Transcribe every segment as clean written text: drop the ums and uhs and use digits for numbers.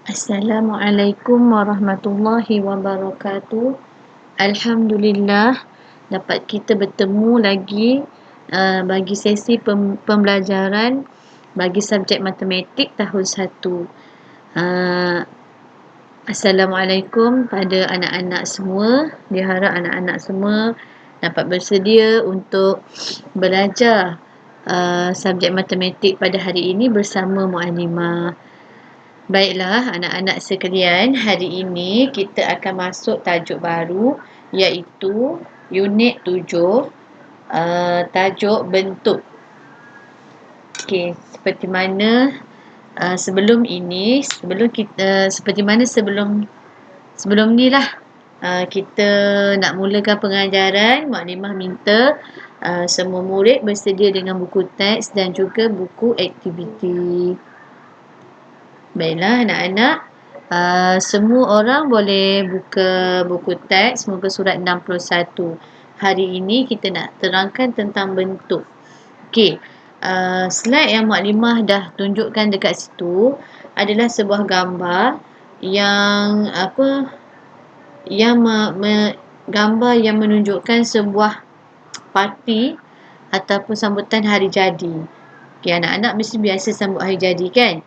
Assalamualaikum warahmatullahi wabarakatuh. Alhamdulillah dapat kita bertemu lagi bagi sesi pembelajaran bagi subjek matematik tahun 1. Assalamualaikum pada anak-anak semua. Diharap anak-anak semua dapat bersedia untuk belajar subjek matematik pada hari ini bersama Muallimah. Baiklah anak-anak sekalian, hari ini kita akan masuk tajuk baru iaitu unit 7, tajuk bentuk. Okey, seperti mana sebelum ni lah kita nak mulakan pengajaran. Maklimah minta semua murid bersedia dengan buku teks dan juga buku aktiviti. Baiklah anak-anak, semua orang boleh buka buku teks muka surat 61. Hari ini kita nak terangkan tentang bentuk. Okey, slide yang Maklimah dah tunjukkan dekat situ adalah sebuah gambar yang gambar yang menunjukkan sebuah parti ataupun sambutan hari jadi. Okey, anak-anak mesti biasa sambut hari jadi kan?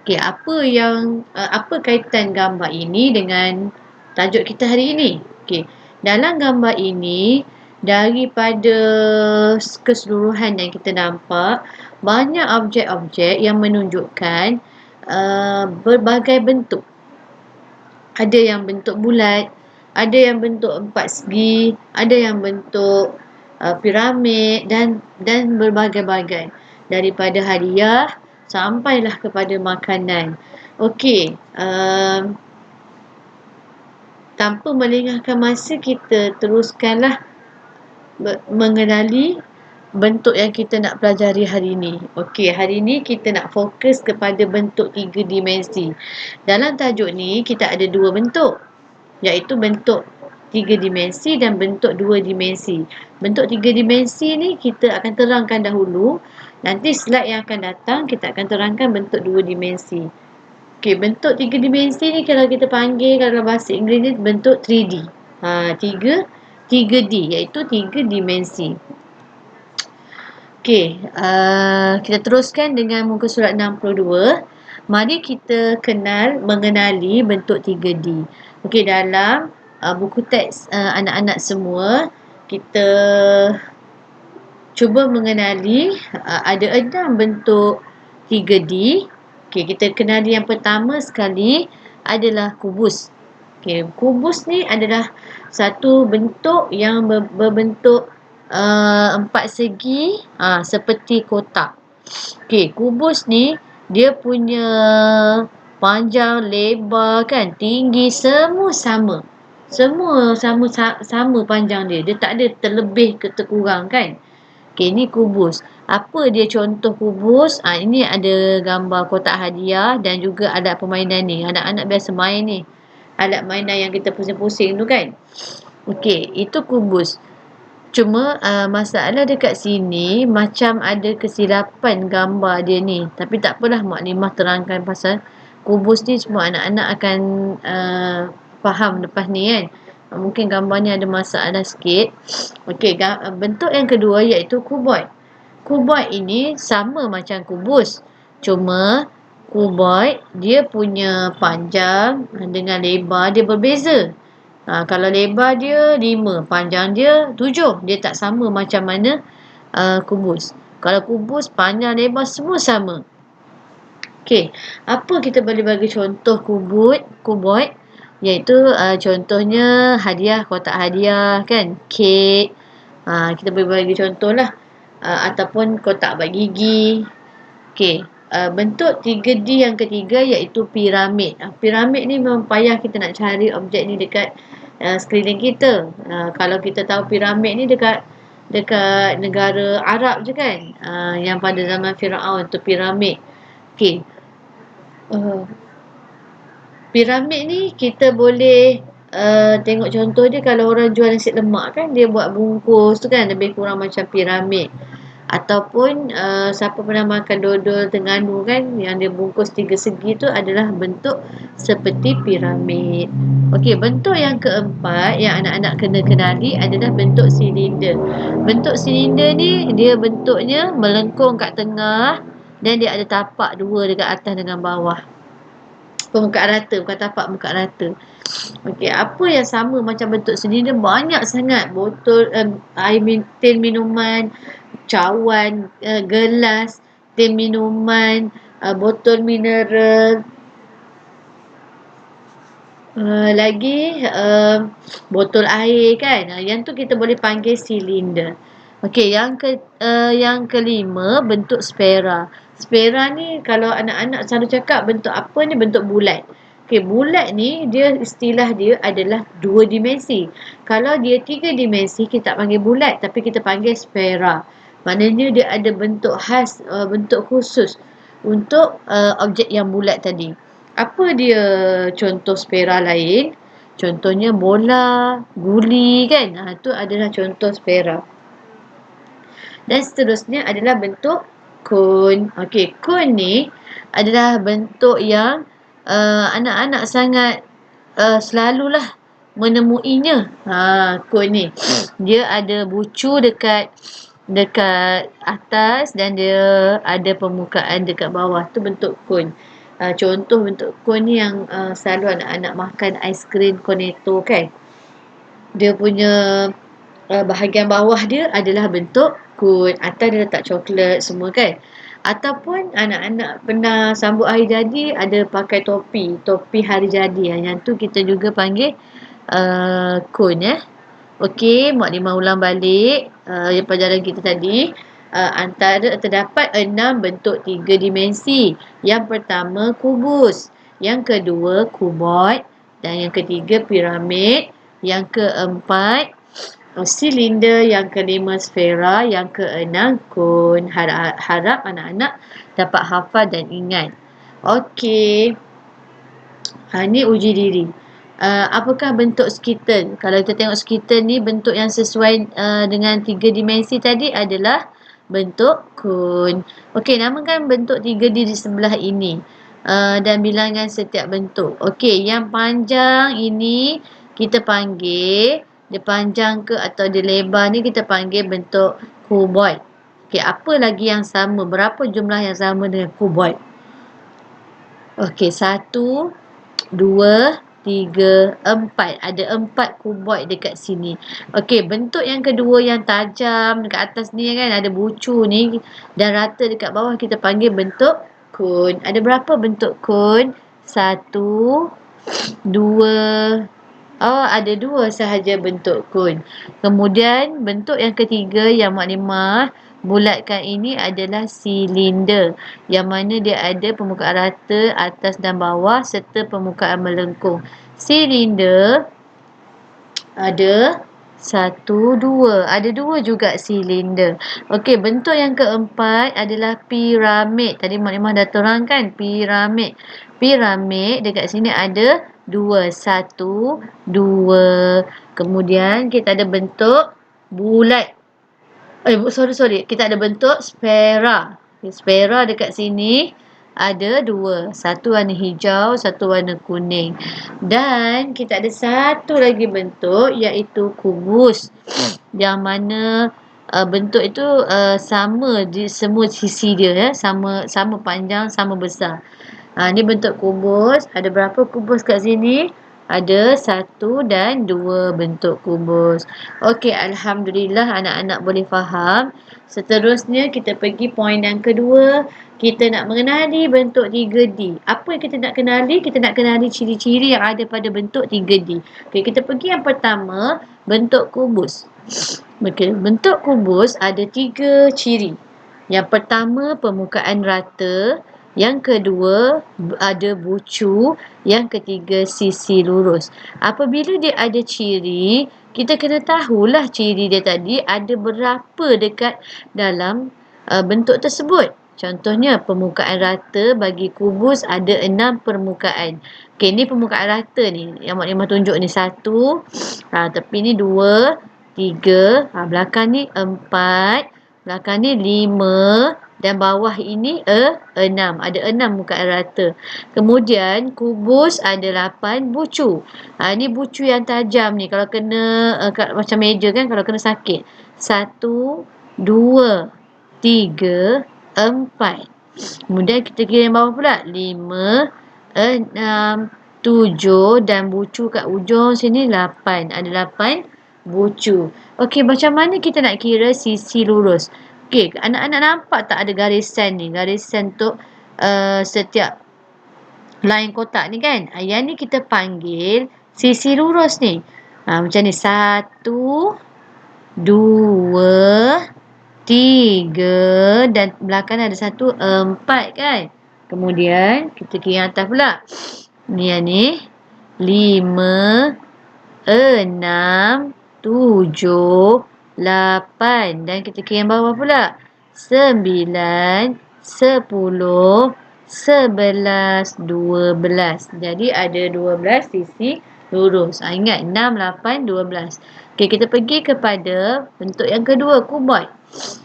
Okey, apa kaitan gambar ini dengan tajuk kita hari ini? Okey, dalam gambar ini daripada keseluruhan yang kita nampak, banyak objek-objek yang menunjukkan berbagai bentuk. Ada yang bentuk bulat, ada yang bentuk empat segi, ada yang bentuk piramid dan berbagai-bagai. Daripada hadiah sampailah kepada makanan. Okey, tanpa melengahkan masa, kita teruskanlah mengenali bentuk yang kita nak pelajari hari ini. Okey, hari ini kita nak fokus kepada bentuk 3 dimensi. Dalam tajuk ni kita ada 2 bentuk, iaitu bentuk 3 dimensi dan bentuk 2 dimensi. Bentuk 3 dimensi ni kita akan terangkan dahulu. Nanti slide yang akan datang kita akan terangkan bentuk 2 dimensi. Okey, bentuk 3 dimensi ni kalau kita panggil kalau bahasa Inggeris ni bentuk 3D. 3D iaitu 3 dimensi. Okey, kita teruskan dengan muka surat 62. Mari kita mengenali bentuk 3D. Okey, dalam buku teks anak-anak semua, kita cuba mengenali ada 6 bentuk 3D. Okey, kita kenali yang pertama sekali adalah kubus. Okey, kubus ni adalah satu bentuk yang berbentuk empat segi seperti kotak. Okey, kubus ni dia punya panjang, lebar kan, tinggi semua sama. Semua sama panjang dia. Dia tak ada terlebih ke terkurang kan. Okey, ni kubus. Apa dia contoh kubus? Ini ada gambar kotak hadiah dan juga alat permainan ni. Anak-anak biasa main ni. Alat mainan yang kita pusing-pusing tu kan. Okey, itu kubus. Cuma masalah dekat sini macam ada kesilapan gambar dia ni. Tapi tak apalah, Maklimah terangkan pasal kubus ni semua anak-anak akan faham lepas ni kan. Mungkin gambarnya ada masalah sikit. Okey, bentuk yang kedua iaitu kuboid. Kuboid ini sama macam kubus. Cuma kuboid dia punya panjang dengan lebar dia berbeza. Kalau lebar dia 5, panjang dia 7. Dia tak sama macam mana kubus. Kalau kubus panjang lebar semua sama. Okey, apa kita boleh bagi contoh kuboid? Iaitu contohnya hadiah, kotak hadiah kan, kek. Kita boleh bagi contoh lah. Ataupun kotak bak gigi. Okey, bentuk 3D yang ketiga iaitu piramid. Piramid ni memang payah kita nak cari objek ni dekat sekeliling kita. Kalau kita tahu piramid ni dekat negara Arab je kan. Yang pada zaman Firaun tu piramid. Okey. Piramid ni kita boleh tengok contoh dia kalau orang jual nasi lemak kan, dia buat bungkus tu kan, lebih kurang macam piramid. Ataupun siapa pernah makan dodol Terengganu kan, yang dia bungkus 3 segi tu adalah bentuk seperti piramid. Okey, bentuk yang keempat yang anak-anak kena kenali adalah bentuk silinder. Bentuk silinder ni dia bentuknya melengkung kat tengah dan dia ada tapak dua dekat atas dengan bawah. Permukaan rata, bukan tapak, permukaan rata. Okey, apa yang sama macam bentuk silinder? Banyak sangat. Botol tin minuman, cawan, gelas, tin minuman, botol mineral, lagi botol air kan. Yang tu kita boleh panggil silinder. Okey, yang kelima bentuk spera. Spera ni kalau anak-anak selalu cakap bentuk apa ni, bentuk bulat. Okey, bulat ni dia istilah dia adalah 2 dimensi. Kalau dia 3 dimensi kita tak panggil bulat tapi kita panggil spera. Maknanya dia ada bentuk khas, bentuk khusus untuk objek yang bulat tadi. Apa dia contoh spera lain? Contohnya bola, guli kan. Itu adalah contoh spera. Dan seterusnya adalah bentuk kon. Okey, kon ni adalah bentuk yang anak-anak sangat selalulah menemuinya. Kon ni. Dia ada bucu dekat atas dan dia ada permukaan dekat bawah. Tu bentuk kon. Contoh bentuk kon ni yang selalu anak-anak makan aiskrim cornetto kan. Dia punya bahagian bawah dia adalah bentuk kon. Atas dia letak coklat semua kan. Ataupun anak-anak pernah sambut hari jadi ada pakai topi hari jadi. Yang tu kita juga panggil kon Okey, Mak Limah ulang balik pelajaran kita tadi. Antara terdapat 6 bentuk 3 dimensi. Yang pertama kubus, yang kedua kuboid, dan yang ketiga piramid, yang keempat silinder, yang kelima sfera, yang keenam kon. Harap anak-anak dapat hafal dan ingat. Okey. Ni uji diri. Apakah bentuk skeleton? Kalau kita tengok skeleton ni bentuk yang sesuai dengan 3 dimensi tadi adalah bentuk kon. Okey, namakan bentuk 3D di sebelah ini. Dan bilangan setiap bentuk. Okey, yang panjang ini kita panggil, dia panjang ke atau dia lebar ni kita panggil bentuk kuboid. Okey, apa lagi yang sama? Berapa jumlah yang sama dengan kuboid? Okey, 1, 2, 3, 4. Ada 4 kuboid dekat sini. Okey, bentuk yang kedua yang tajam dekat atas ni kan, ada bucu ni dan rata dekat bawah kita panggil bentuk kon. Ada berapa bentuk kon? 1, 2. Ada 2 sahaja bentuk kon. Kemudian bentuk yang ketiga yang Mak Limah bulatkan ini adalah silinder. Yang mana dia ada permukaan rata atas dan bawah serta permukaan melengkung. Silinder ada 1, 2. Ada 2 juga silinder. Okey, bentuk yang keempat adalah piramid. Tadi Mak Limah dah terangkan piramid. Piramid dekat sini ada 2. 1, 2. Kemudian kita ada bentuk bulat. Sorry. Kita ada bentuk spera. Spera dekat sini ada 2. Satu warna hijau, satu warna kuning. Dan kita ada satu lagi bentuk iaitu kubus. Yang mana bentuk itu sama di semua sisi dia sama panjang, sama besar. Ni bentuk kubus. Ada berapa kubus kat sini? Ada 1 dan 2 bentuk kubus. Okey, alhamdulillah anak-anak boleh faham. Seterusnya kita pergi poin yang kedua. Kita nak mengenali bentuk 3D. Apa yang kita nak kenali? Kita nak kenali ciri-ciri yang ada pada bentuk 3D. Okey, kita pergi yang pertama, bentuk kubus. Okey, bentuk kubus ada 3 ciri. Yang pertama, permukaan rata. Yang kedua, ada bucu. Yang ketiga, sisi lurus. Apabila dia ada ciri, kita kena tahulah ciri dia tadi ada berapa dekat dalam bentuk tersebut. Contohnya, permukaan rata bagi kubus ada 6 permukaan. Okey, ni permukaan rata ni. Yang Mak Limah tunjuk ni 1. Tepi ni 2, 3. Belakang ni 4. Belakang ni 5 dan bawah ini 6. Ada 6 muka rata. Kemudian kubus ada 8 bucu. Ni bucu yang tajam ni. Kalau kena macam meja kan, kalau kena sakit. 1, 2, 3, 4. Kemudian kita kira yang bawah pula. 5, 6, 7 dan bucu kat ujung sini 8. Ada 8 bucu. Okey, macam mana kita nak kira sisi lurus? Okey, anak-anak nampak tak ada garisan ni? Garisan untuk setiap line kotak ni kan? Yang ni kita panggil sisi lurus ni. Macam ni. 1, 2, 3 dan belakang ada 1, 4 kan? Kemudian kita kira yang atas pula. Ni yang ni. 5, 6, 7, 8 dan kita kira yang bawah pula. 9, 10, 11, 12. Jadi ada 12 sisi lurus. Ingat 6, 8, 12. Okey, kita pergi kepada bentuk yang kedua, kuboid.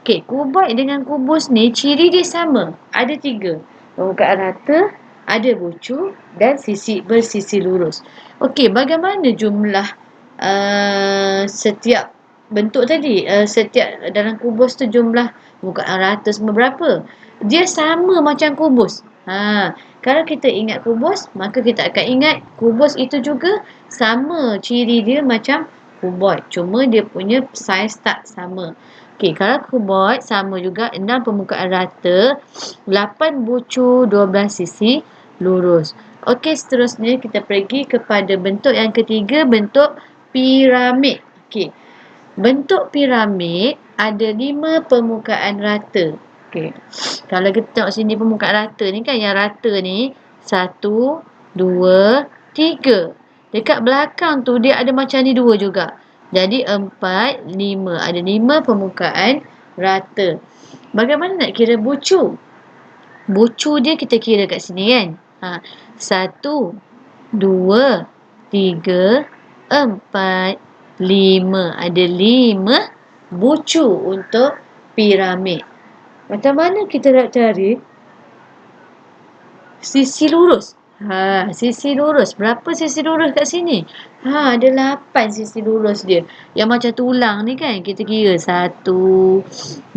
Okey, kuboid dengan kubus ni ciri dia sama. Ada 3. Permukaan rata, ada bucu dan bersisi lurus. Okey, bagaimana jumlah setiap bentuk tadi? Setiap dalam kubus tu jumlah permukaan rata semua berapa? Dia sama macam kubus. Kalau kita ingat kubus, maka kita akan ingat kubus itu juga sama ciri dia macam kuboid. Cuma dia punya saiz tak sama. Okey, kalau kuboid sama juga 6 permukaan rata, 8 bucu, 12 sisi lurus. Okey, seterusnya kita pergi kepada bentuk yang ketiga, bentuk piramid. Okey. Bentuk piramid ada 5 permukaan rata. Okey. Kalau kita tengok sini permukaan rata ni kan, yang rata ni 1, 2, 3. Dekat belakang tu dia ada macam ni 2 juga. Jadi 4, 5. Ada 5 permukaan rata. Bagaimana nak kira bucu? Bucu dia kita kira kat sini kan. 1, 2, 3, 4, 5. Ada 5 bucu untuk piramid. Macam mana kita nak cari sisi lurus? Sisi lurus. Berapa sisi lurus kat sini? Ada 8 sisi lurus dia. Yang macam tulang ni kan. Kita kira 1,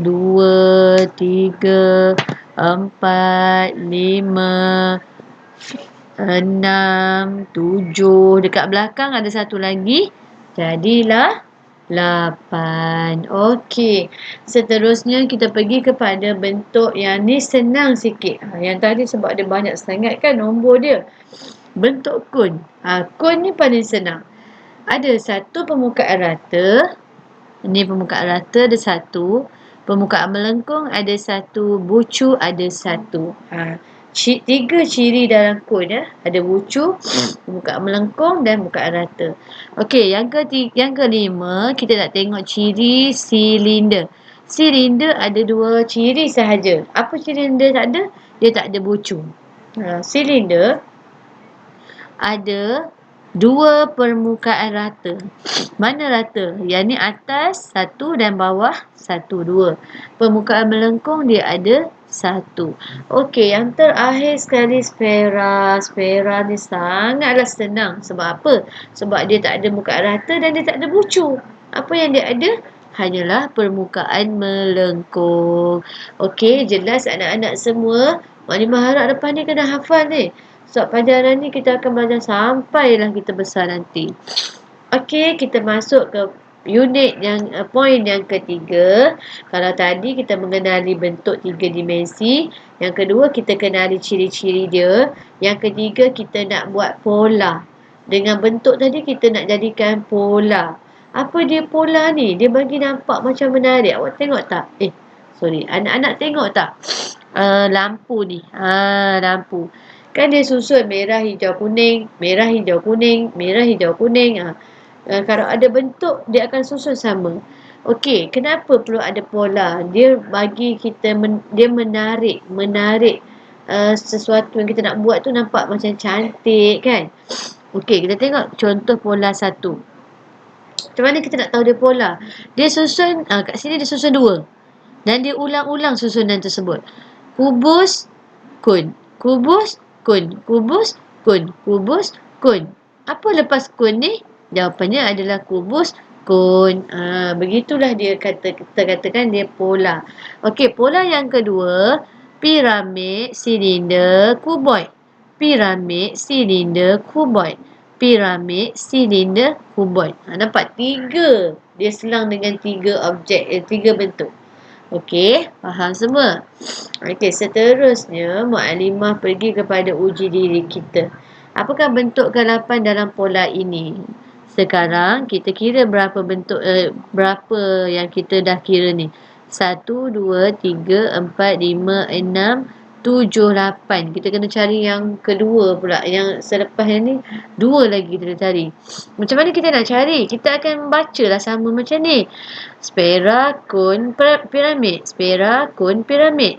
2, 3, 4, 5, 6, 7. Dekat belakang ada satu lagi. Jadilah 8. Okey. Seterusnya kita pergi kepada bentuk yang ni senang sikit. Yang tadi sebab dia banyak sangat kan nombor dia. Bentuk kun. Kun ni paling senang. Ada 1 permukaan rata. Ni permukaan rata ada 1. Permukaan melengkung ada 1. Bucu ada 1. 3 ciri dalam kun ya. Ada bucu, permukaan melengkung dan permukaan rata. Okey, yang kelima kita nak tengok ciri silinder. Silinder ada 2 ciri sahaja. Apa silinder tak ada? Dia tak ada bucu. Silinder ada 2 permukaan rata. Mana rata? Yang ni atas 1 dan bawah 1, 2. Permukaan melengkung dia ada 1. Okey, yang terakhir sekali sfera. Sfera ni sangatlah senang. Sebab apa? Sebab dia tak ada permukaan rata dan dia tak ada bucu. Apa yang dia ada? Hanyalah permukaan melengkung. Okey, jelas anak-anak semua. Maknimah harap depan ni kena hafal ni. Sebab pelajaran ni kita akan belajar sampailah kita besar nanti. Okey, kita masuk ke unit yang poin yang ketiga. Kalau tadi kita mengenali bentuk 3 dimensi, yang kedua kita kenali ciri-ciri dia, yang ketiga kita nak buat pola. Dengan bentuk tadi kita nak jadikan pola. Apa dia pola ni? Dia bagi nampak macam menarik. Awak tengok tak? Anak-anak tengok tak? Lampu ni. Lampu. Kan dia susun merah, hijau, kuning, merah, hijau, kuning, merah, hijau, kuning. Kalau ada bentuk, dia akan susun sama. Okey, kenapa perlu ada pola? Dia bagi kita, dia menarik sesuatu yang kita nak buat tu nampak macam cantik kan? Okey, kita tengok contoh pola 1. Macam mana kita nak tahu dia pola? Dia susun, kat sini dia susun 2. Dan dia ulang-ulang susunan tersebut. Kubus, kun. Kubus, kun. Kubus, kun. Kubus, kun. Apa lepas kun ni? Jawapannya adalah kubus, kun. Begitulah dia kita katakan dia pola. Okey, pola yang kedua, piramid, silinder, kuboid. Piramid, silinder, kuboid. Piramid, silinder, kuboid. Nampak? Tiga. Dia selang dengan tiga objek, tiga bentuk. Okey, faham semua? Okey, seterusnya Mu'allimah pergi kepada uji diri kita. Apakah bentuk ke-8 dalam pola ini? Sekarang kita kira berapa bentuk, berapa yang kita dah kira ni. 1, 2, 3, 4, 5, 6, 7, 8. Kita kena cari yang kedua pula. Yang selepas yang ni, 2 lagi kita cari. Macam mana kita nak cari? Kita akan baca lah sama macam ni. Sfera, kon, piramid. Sfera, kon, piramid.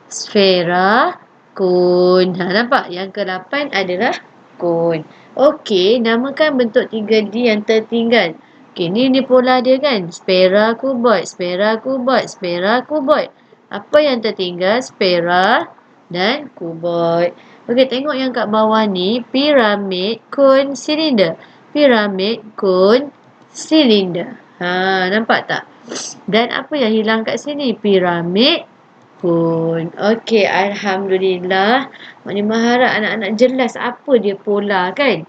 Sfera, kon. Nampak? Yang ke-8 adalah kon. Okey, namakan bentuk 3D yang tertinggal. Okey, ni pola dia kan. Sfera, kuboid. Sfera, kuboid. Sfera, kuboid. Apa yang tertinggal? Sfera dan kuboid. Okey, tengok yang kat bawah ni. Piramid, kon, silinder. Piramid, kon, silinder. Nampak tak? Dan apa yang hilang kat sini? Piramid, kon. Okey, Alhamdulillah. Maknanya harap anak-anak jelas apa dia pola kan?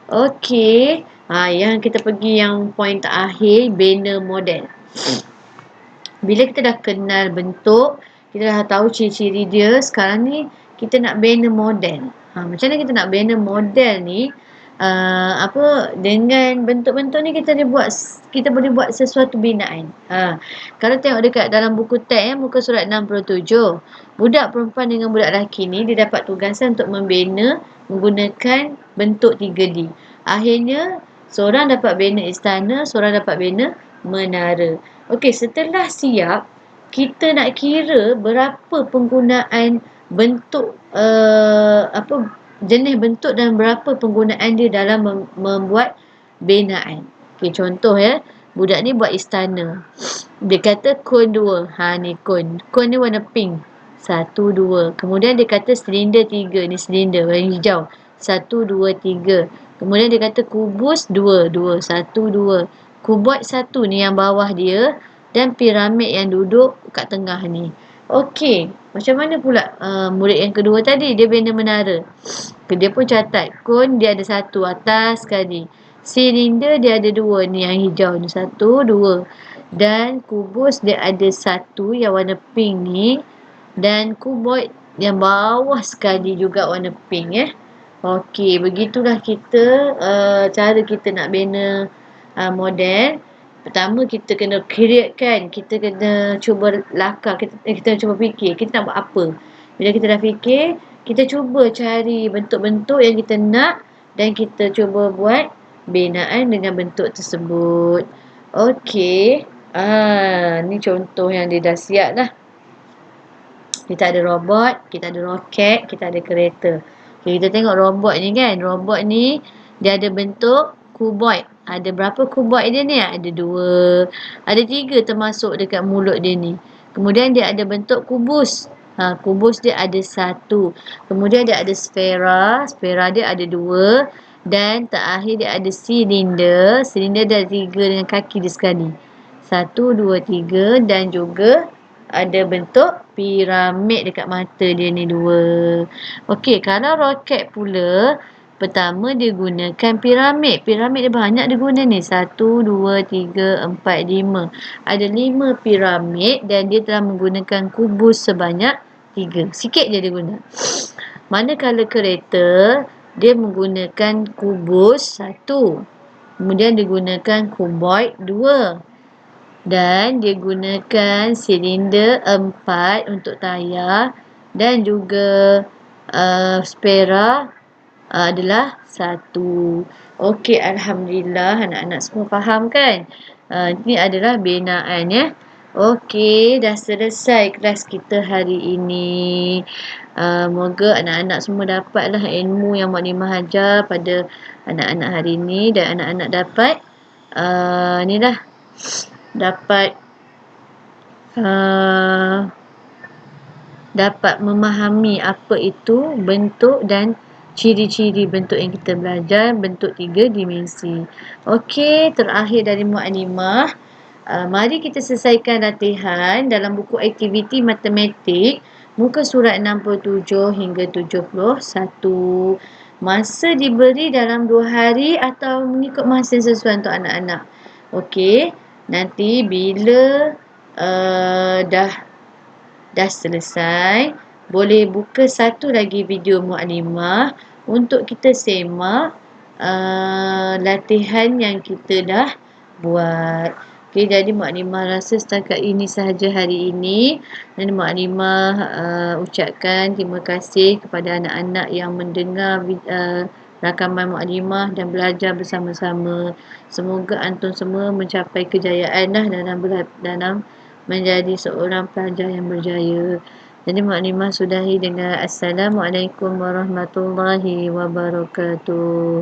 Okey. Yang kita pergi yang poin terakhir, bina model. Bila kita dah kenal bentuk, kita dah tahu ciri-ciri dia, sekarang ni kita nak bina model. Macam mana kita nak bina model ni? Dengan bentuk-bentuk ni kita boleh buat sesuatu binaan. Kalau tengok dekat dalam buku teks muka surat 67, budak perempuan dengan budak lelaki ni dia dapat tugasan untuk membina menggunakan bentuk 3D. Akhirnya seorang dapat bina istana, seorang dapat bina menara. Okey, setelah siap, kita nak kira berapa penggunaan bentuk jenis bentuk dan berapa penggunaan dia dalam membuat binaan. Okey, contoh ya. Budak ni buat istana. Dia kata kon 2. Ni kon. Kon ni warna pink. 1, 2. Kemudian dia kata silinder 3. Ni silinder warna hijau. 1, 2, 3. Kemudian dia kata kubus 2. 1, 2. Kuboid 1 ni yang bawah dia. Dan piramid yang duduk kat tengah ni. Okey, macam mana pula murid yang kedua tadi? Dia bina menara. Dia pun catat. Kon dia ada 1 atas sekali. Silinder dia ada 2. Ni yang hijau ni. 1, 2. Dan kubus dia ada 1 yang warna pink ni. Dan kuboid yang bawah sekali juga warna pink. Okey, begitulah kita cara kita nak bina model. Pertama kita kena create kan. Kita kena cuba lakar. Kita cuba fikir. Kita nak buat apa. Bila kita dah fikir, kita cuba cari bentuk-bentuk yang kita nak. Dan kita cuba buat binaan dengan bentuk tersebut. Okey. Ni contoh yang dia dah siap lah. Kita ada robot. Kita ada roket. Kita ada kereta. Okay, kita tengok robot ni kan. Robot ni dia ada bentuk kuboid. Ada berapa kuboid dia ni? Ada 2. Ada 3 termasuk dekat mulut dia ni. Kemudian dia ada bentuk kubus. Kubus dia ada 1. Kemudian dia ada sfera. Sfera dia ada 2. Dan terakhir dia ada silinder. Silinder dia ada 3 dengan kaki dia sekali. 1, 2, 3. Dan juga ada bentuk piramid dekat mata dia ni 2. Okey, kalau roket pula, pertama dia gunakan piramid. Piramid dia banyak dia guna ni. 1, 2, 3, 4, 5. Ada 5 piramid dan dia telah menggunakan kubus sebanyak 3. Sikit je dia guna. Manakala kereta, dia menggunakan kubus 1. Kemudian dia gunakan kuboid 2. Dan dia gunakan silinder 4 untuk tayar. Dan juga spera adalah 1. Okey, Alhamdulillah anak-anak semua faham kan? Ini adalah binaan ya. Okey, dah selesai kelas kita hari ini. Moga anak-anak semua dapatlah ilmu yang Mukadimah ajar pada anak-anak hari ini. Dan anak-anak dapat dapat dapat memahami apa itu bentuk dan ciri-ciri bentuk yang kita belajar, bentuk 3 dimensi. Okey, terakhir dari Mu'alimah, mari kita selesaikan latihan dalam buku aktiviti matematik muka surat 67 hingga 71. Masa diberi dalam 2 hari atau mengikut masa yang sesuai untuk anak-anak. Okey, nanti bila dah selesai, boleh buka satu lagi video Mu'alimah untuk kita semak latihan yang kita dah buat. Okey, jadi Mu'alimah rasa setakat ini sahaja hari ini. Dan Mu'alimah ucapkan terima kasih kepada anak-anak yang mendengar rakaman Mu'alimah dan belajar bersama-sama. Semoga antum semua mencapai kejayaan dalam menjadi seorang pelajar yang berjaya. Jadi Mu'alimah sudahi dengan Assalamualaikum warahmatullahi wabarakatuh.